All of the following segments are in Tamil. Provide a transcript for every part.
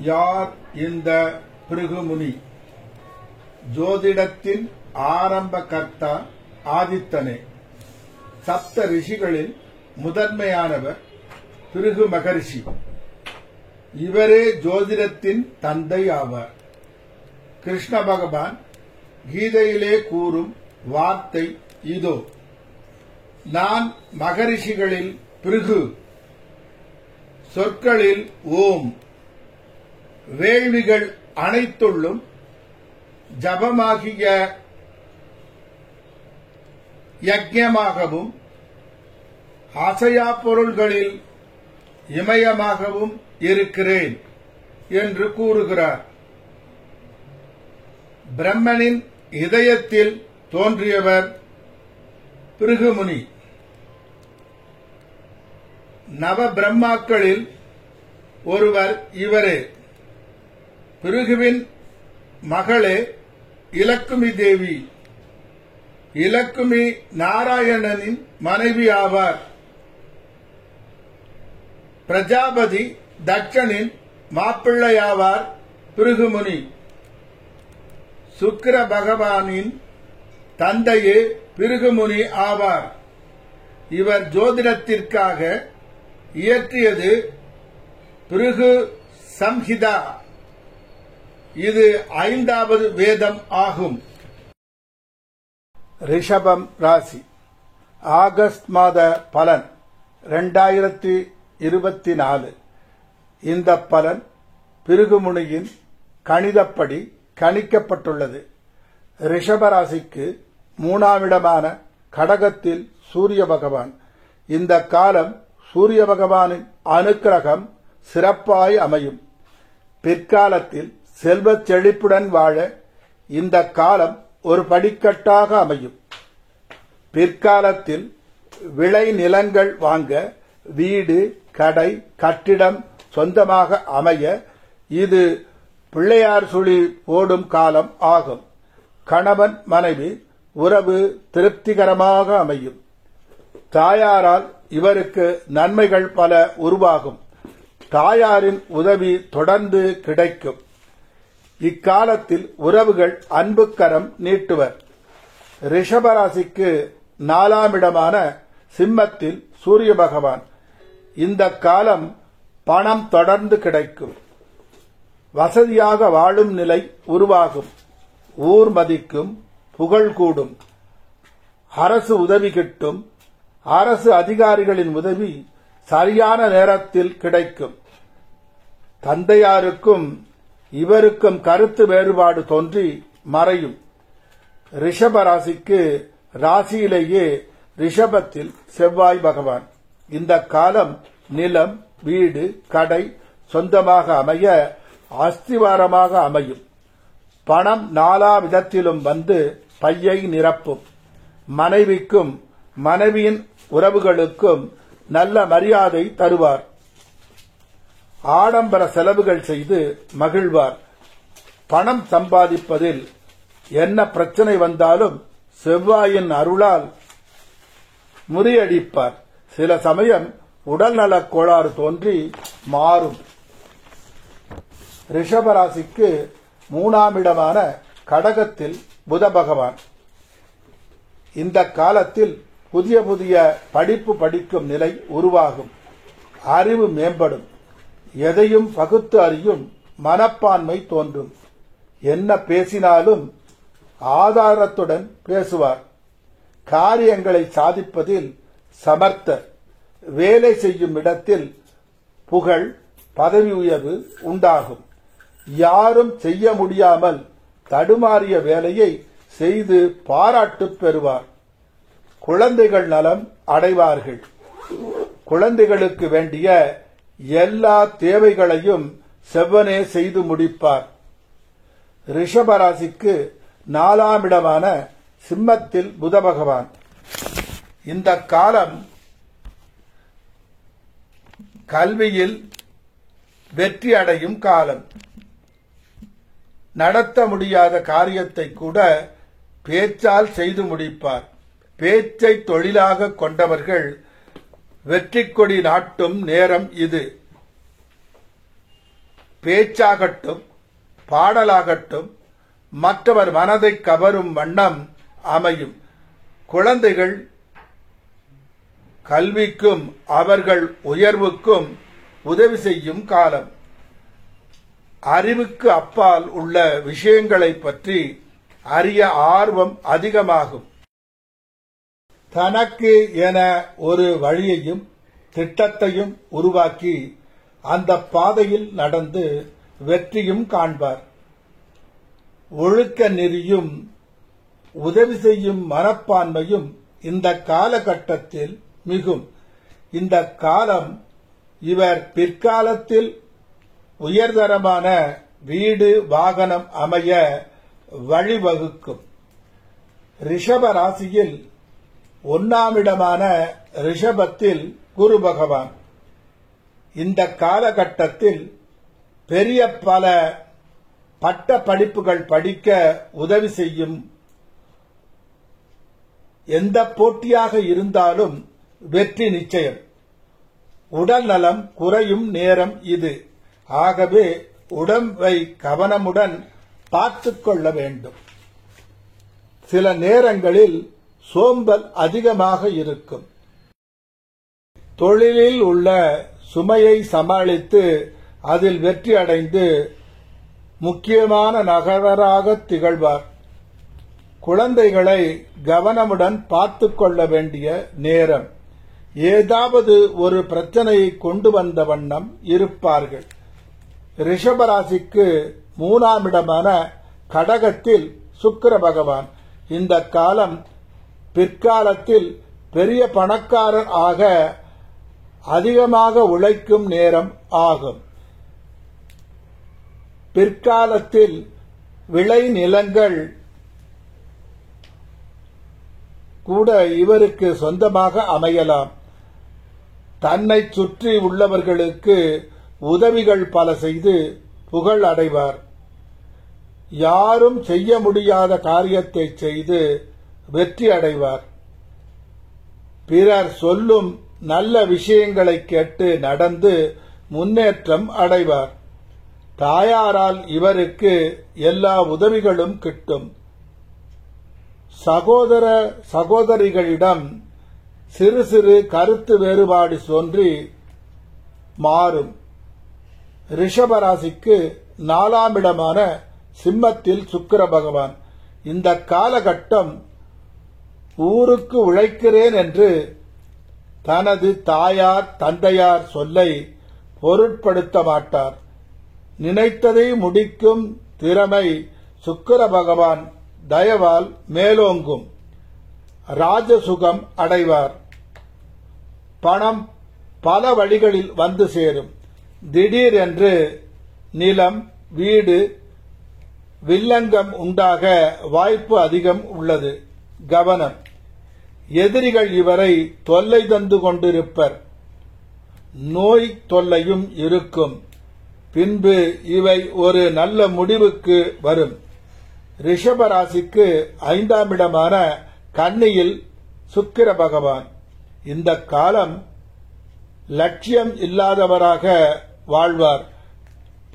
யார் இந்த பிருகுமுனி? ஜோதிடத்தின் ஆரம்ப கர்த்தா ஆதித்தனே. சப்த ரிஷிகளில் முதன்மையானவர் பிருகு மகரிஷி. இவரே ஜோதிடத்தின் தந்தை ஆவார். கிருஷ்ண பகவான் கீதையிலே கூறும் வார்த்தை இதோ: நான் மகரிஷிகளில் பிருகு. சொற்களில் ஓம். வேள்விகள் அனைத்துள்ளும் ஜபமாகிய யக்ஞமாகவும் அசையா பொருள்களில் இமயமாகவும் இருக்கிறேன் என்று கூறுகிறார். பிரம்மனின் இதயத்தில் தோன்றியவர் பிருகுமுனி. நவ பிரம்மாக்களில் ஒருவர் இவரே. பிருகுவின் மகளே இலக்குமி தேவி. இலக்குமி நாராயணனின் மனைவி ஆவார். பிரஜாபதி தட்சனின் மாப்பிள்ளையாவார் பிருகுமுனி. சுக்கிர பகவானின் தந்தையே பிருகுமுனி ஆவார். இவர் ஜோதிடத்திற்காக இயற்றியது பிருகு சம்ஹிதா. இது 5வது வேதம் ஆகும். ரிஷபம் ராசி. ஆகஸ்ட் மாத பலன் 2024. இந்த பலன் பிருகுமுனியின் கணிதப்படி கணிக்கப்பட்டுள்ளது. ரிஷபராசிக்கு 3ஆம் இடமான கடகத்தில் சூரிய பகவான். இந்த காலம் சூரிய பகவானின் அனுக்கிரகம் சிறப்பாய் அமையும். பிற்காலத்தில் செல்வச் செழிப்புடன் வாழ இந்த காலம் ஒரு படிக்கட்டாக அமையும். பிற்காலத்தில் விளை நிலங்கள் வாங்க, வீடு, கடை, கட்டிடம் சொந்தமாக அமைய இது பிள்ளையார் சுழி போடும் காலம் ஆகும். கணவன் மனைவி உறவு திருப்திகரமாக அமையும். தாயாரால் இவருக்கு நன்மைகள் பல உருவாகும். தாயாரின் உதவி தொடர்ந்து கிடைக்கும். இக்காலத்தில் உறவுகள் அன்புக்கரம் நீட்டுவர். ரிஷபராசிக்கு 4ஆம் இடமான சிம்மத்தில் சூரிய பகவான். இந்த காலம் பணம் தொடர்ந்து கிடைக்கும். வசதியாக வாழும் நிலை உருவாகும். ஊர் மதிக்கும், புகழ் கூடும். அரசு உதவி கிட்டும். அரசு அதிகாரிகளின் உதவி சரியான நேரத்தில் கிடைக்கும். தந்தையாருக்கும் இவருக்கும் கருத்து வேறுபாடு தோன்றி மறையும். ரிஷபராசிக்கு ராசியிலேயே ரிஷபத்தில் செவ்வாய் பகவான். இந்த காலம் நிலம், வீடு, கடை சொந்தமாக அமைய அஸ்திவாரமாக அமையும். பணம் 4 விதத்திலும் வந்து பையை நிரப்பும். மனைவிக்கும் மனைவியின் உறவுகளுக்கும் நல்ல மரியாதை தருவார். ஆடம்பர செலவுகள் செய்து மகிழ்வார். பணம் சம்பாதிப்பதில் என்ன பிரச்சனை வந்தாலும் செவ்வாயின் அருளால் முறியடிப்பார். சில சமயம் உடல்நலக் கோளாறு தோன்றி மாறும். ரிஷபராசிக்கு 3ஆம் இடமான கடகத்தில் புத பகவான். இந்த காலத்தில் புதிய புதிய படிப்பு படிக்கும் நிலை உருவாகும். அறிவு மேம்படும். எதையும் பகுத்து அறியும் மனப்பான்மை தோன்றும். என்ன பேசினாலும் ஆதாரத்துடன் பேசுவார். காரியங்களை சாதிப்பதில் சமர்த்தர். வேலை செய்யும் இடத்தில் புகழ், பதவி உயர்வு உண்டாகும். யாரும் செய்ய முடியாமல் தடுமாறிய வேலையை செய்து பாராட்டு பெறுவார். குழந்தைகள் நலம் அடைவார்கள். குழந்தைகளுக்கு வேண்டிய எல்லா தேவைகளையும் செவ்வனே செய்து முடிப்பார். ரிஷபராசிக்கு 4ஆம் இடமான சிம்மத்தில் புத பகவான். இந்த காலம் கல்வியில் வெற்றி அடையும் காலம். நடத்த முடியாத காரியத்தை கூட பேச்சால் செய்து முடிப்பார். பேச்சை தொழிலாக கொண்டவர்கள் வெற்றி கொடி நாட்டும் நேரம் இது. பேச்சாகட்டும் பாடலாகட்டும் மற்றவர் மனதை கவரும் வண்ணம் அமையும். குழந்தைகள் கல்விக்கும் அவர்கள் உயர்வுக்கும் உதவி செய்யும் காலம். அறிவுக்கு அப்பால் உள்ள விஷயங்களை பற்றி அறிய ஆர்வம் அதிகமாகும். தனக்கு என ஒரு வழியையும் திட்டத்தையும் உருவாக்கி அந்த பாதையில் நடந்து வெற்றியும் காண்பார். ஒழுக்க நெறியும் உதவி செய்யும் மனப்பான்மையும் இந்த காலகட்டத்தில் மிகும். இந்த காலம் இவர் பிற்காலத்தில் உயர்தரமான வீடு வாகனம் அமைய வழிவகுக்கும். ரிஷப ராசியில் 1ஆம் இடமான ரிஷபத்தில் குரு பகவான். இந்த காலகட்டத்தில் பெரிய பல பட்ட படிப்புகள் படிக்க உதவி செய்யும். எந்த போட்டியாக இருந்தாலும் வெற்றி நிச்சயம். உடல் நலம் குறையும் நேரம் இது. ஆகவே உடம்பை கவனமுடன் பார்த்துக் கொள்ள வேண்டும். சில நேரங்களில் சோம்பல் அதிகமாக இருக்கும். தொழிலில் உள்ள சுமையை சமாளித்து அதில் வெற்றி அடைந்து முக்கியமான நகராக திகழ்வார். குழந்தைகளை கவனமுடன் பார்த்துக் கொள்ள வேண்டிய நேரம். ஏதாவது ஒரு பிரச்சனையை கொண்டு வந்த வண்ணம் இருப்பார்கள். ரிஷபராசிக்கு 3ஆம் இடமான கடகத்தில் சுக்கிர பகவான். இந்த காலம் பிற்காலத்தில் பெரிய பணக்காரர் ஆக அதிகமாக உழைக்கும் நேரம் ஆகும். பிற்காலத்தில் விளை நிலங்கள் கூட இவருக்கு சொந்தமாக அமையலாம். தன்னை சுற்றி உள்ளவர்களுக்கு உதவிகள் பல செய்து புகழ் அடைவார். யாரும் செய்ய முடியாத காரியத்தை செய்து வெற்றி அடைவார். பிறர் சொல்லும் நல்ல விஷயங்களை கேட்டு நடந்து முன்னேற்றம் அடைவார். தாயாரால் இவருக்கு எல்லா உதவிகளும் கிட்டும். சகோதர சகோதரிகளிடம் சிறு சிறு கருத்து வேறுபாடு தோன்றி மாறும். ரிஷபராசிக்கு 4ஆம் இடமான சிம்மத்தில் சுக்கிர பகவான். இந்த காலகட்டம் ஊருக்கு உழைக்கிறேன் என்று தனது தாயார் தந்தையார் சொல்லை பொருட்படுத்த மாட்டார். நினைத்ததை முடிக்கும் திறமை சுக்கிர பகவான் தயவால் மேலோங்கும். ராஜசுகம் அடைவார். பணம் பல வழிகளில் வந்து சேரும். திடீரென்று நிலம் வீடு வில்லங்கம் உண்டாக வாய்ப்பு அதிகம் உள்ளது. கவனம். எதிரிகள் இவரை தொல்லை தந்து கொண்டிருப்பர். நோய் தொல்லையும் இருக்கும். பின்பு இவை ஒரு நல்ல முடிவுக்கு வரும். ரிஷபராசிக்கு 5ஆம் இடமான கன்னியில் சுக்கிர பகவான். இந்த காலம் லட்சியம் இல்லாதவராக வாழ்வார்.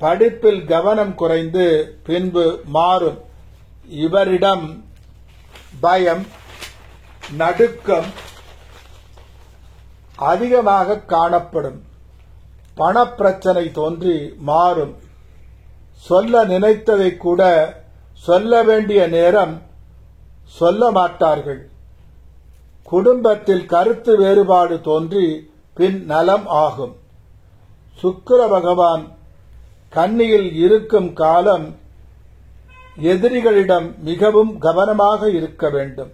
படிப்பில் கவனம் குறைந்து பின்பு மாறும். இவரிடம் பயம் நடுக்கம் அதிகமாக காணப்படும். பணப்பிரச்சனை தோன்றி மாறும். சொல்ல நினைத்ததை கூட சொல்ல வேண்டிய நேரம் சொல்ல மாட்டார்கள். குடும்பத்தில் கருத்து வேறுபாடு தோன்றி பின் நலம் ஆகும். சுக்கிர பகவான் கன்னியில் இருக்கும் காலம் எதிரிகளிடம் மிகவும் கவனமாக இருக்க வேண்டும்.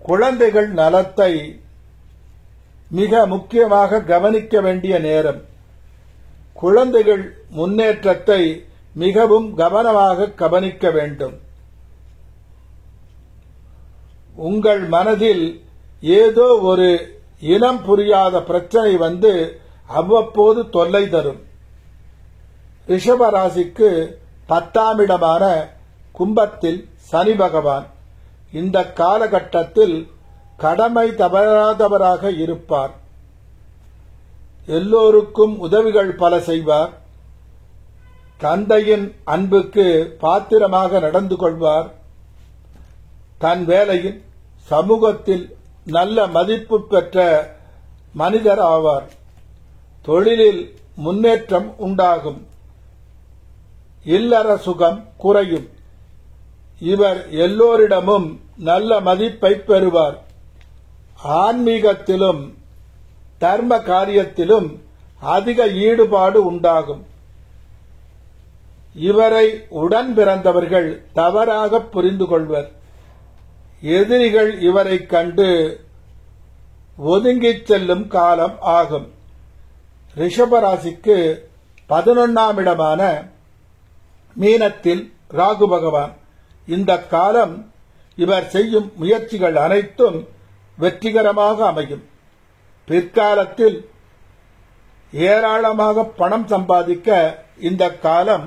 குழந்தைகள் நலத்தை மிக முக்கியமாக கவனிக்க வேண்டிய நேரம். குழந்தைகள் முன்னேற்றத்தை மிகவும் கவனமாக கவனிக்க வேண்டும். உங்கள் மனதில் ஏதோ ஒரு இனம் புரியாத பிரச்சனை வந்து அவ்வப்போது தொல்லை தரும். ரிஷபராசிக்கு 10ஆம் இடமான கும்பத்தில் சனி பகவான். இந்த காலகட்டத்தில் கடமை தவறாதவராக இருப்பார். எல்லோருக்கும் உதவிகள் பல செய்வார். தந்தையின் அன்புக்கு பாத்திரமாக நடந்து கொள்வார். தன் வேலையில் சமூகத்தில் நல்ல மதிப்பு பெற்ற மனிதர் ஆவார். தொழிலில் முன்னேற்றம் உண்டாகும். இல்லற சுகம் குறையும். இவர் எல்லோரிடமும் நல்ல மதிப்பை பெறுவார். ஆன்மீகத்திலும் தர்ம காரியத்திலும் அதிக ஈடுபாடு உண்டாகும். இவரை உடன் பிறந்தவர்கள் தவறாக புரிந்து கொள்வர். எதிரிகள் இவரை கண்டு ஒதுங்கிச் செல்லும் காலம் ஆகும். ரிஷபராசிக்கு 11ஆம் இடமான மீனத்தில் ராகு பகவான். இந்த காலம் இவர் செய்யும் முயற்சிகள் அனைத்தும் வெற்றிகரமாக அமையும். பிற்காலத்தில் ஏராளமாக பணம் சம்பாதிக்க இந்த காலம்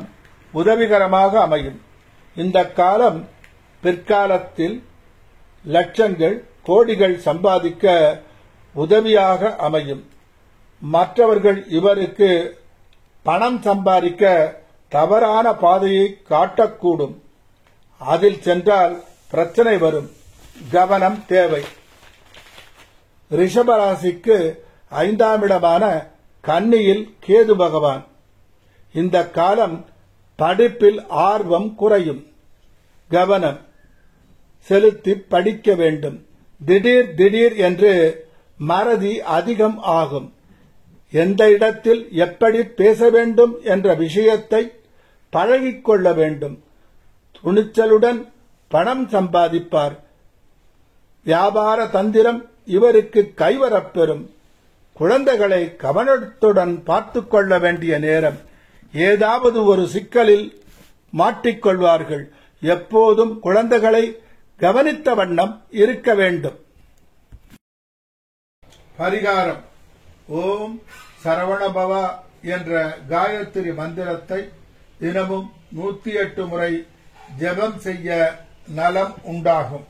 உதவிகரமாக அமையும். இந்த காலம் பிற்காலத்தில் லட்சங்கள் கோடிகள் சம்பாதிக்க உதவியாக அமையும். மற்றவர்கள் இவருக்கு பணம் சம்பாதிக்க தவறான பாதையை காட்டக்கூடும். அதில் சென்றால் பிரச்சனை வரும். கவனம் தேவை. ரிஷபராசிக்கு 5ஆம் இடமான கன்னியில் கேது பகவான். இந்த காலம் படிப்பில் ஆர்வம் குறையும். கவனம் செலுத்தி படிக்க வேண்டும். திடீர் என்று மறதி அதிகம் ஆகும். எந்த இடத்தில் எப்படி பேச வேண்டும் என்ற விஷயத்தை பழகிக்கொள்ள வேண்டும். துணிச்சலுடன் பணம் சம்பாதிப்பார். வியாபார தந்திரம் இவருக்கு கைவரப்பெறும். குழந்தைகளை கவனத்துடன் பார்த்துக் கொள்ள வேண்டிய நேரம். ஏதாவது ஒரு சிக்கலில் மாட்டிக்கொள்வார்கள். எப்போதும் குழந்தைகளை கவனித்த வண்ணம் இருக்க வேண்டும். பரிகாரம்: ஓம் சரவணபவா என்ற காயத்ரி மந்திரத்தை தினமும் 108 முறை ஜெபம் செய்ய நலம் உண்டாகும்.